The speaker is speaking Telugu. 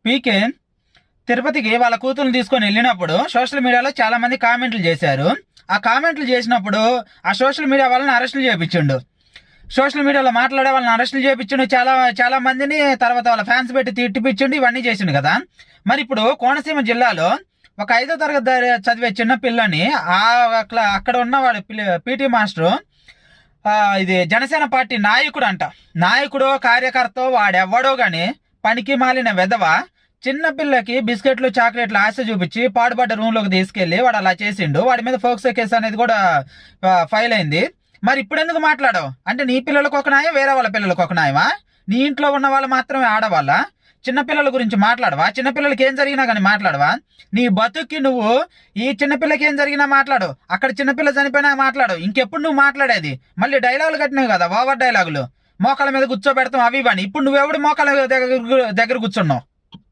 పీకే తిరుపతికి వాళ్ళ కూతుర్ని తీసుకొని వెళ్ళినప్పుడు సోషల్ మీడియాలో చాలా మంది కామెంట్లు చేశారు. ఆ కామెంట్లు చేసినప్పుడు ఆ సోషల్ మీడియా వాళ్ళని అరెస్టులు చేయించిండు. సోషల్ మీడియాలో మాట్లాడే వాళ్ళని అరెస్టులు చేయించిండు, చాలా చాలా మందిని. తర్వాత వాళ్ళ ఫ్యాన్స్ పెట్టి తిట్టిపించిండు, ఇవన్నీ చేసిండు కదా. మరి ఇప్పుడు కోనసీమ జిల్లాలో ఒక 5వ తరగతి చదివే చిన్న పిల్లని అక్కడ ఉన్నవాడు పీటీ మాస్టరు, ఇది జనసేన పార్టీ నాయకుడు అంట, నాయకుడో కార్యకర్తో వాడెవ్వడో గాని పనికి మాలిన వెధవ చిన్నపిల్లకి బిస్కెట్లు చాక్లెట్లు ఆశ చూపించి పాడుపడ్డ రూమ్లోకి తీసుకెళ్లి వాడు అలా చేసిండు. వాడి మీద ఫోక్సో కేసు అనేది కూడా ఫైల్ అయింది. మరి ఇప్పుడు ఎందుకు మాట్లాడవు? అంటే నీ పిల్లలకు ఒక న్యాయం, వేరే వాళ్ళ పిల్లలకు ఒక న్యాయమా? నీ ఇంట్లో ఉన్న వాళ్ళు మాత్రమే ఆడవాళ్ళ? చిన్నపిల్లల గురించి మాట్లాడవా? చిన్నపిల్లలకి ఏం జరిగినా కానీ మాట్లాడవా? నీ బతుక్కి నువ్వు ఈ చిన్నపిల్లకి ఏం జరిగినా మాట్లాడు, అక్కడ చిన్నపిల్ల చనిపోయినా మాట్లాడు. ఇంకెప్పుడు నువ్వు మాట్లాడేది? మళ్ళీ డైలాగులు కట్టినావు కదా, ఓవర్ డైలాగులు, మోకాల మీద కూర్చోబెడతాం అవి ఇవని. ఇప్పుడు నువ్వెవడు మోకాల దగ్గర కూర్చున్నావు?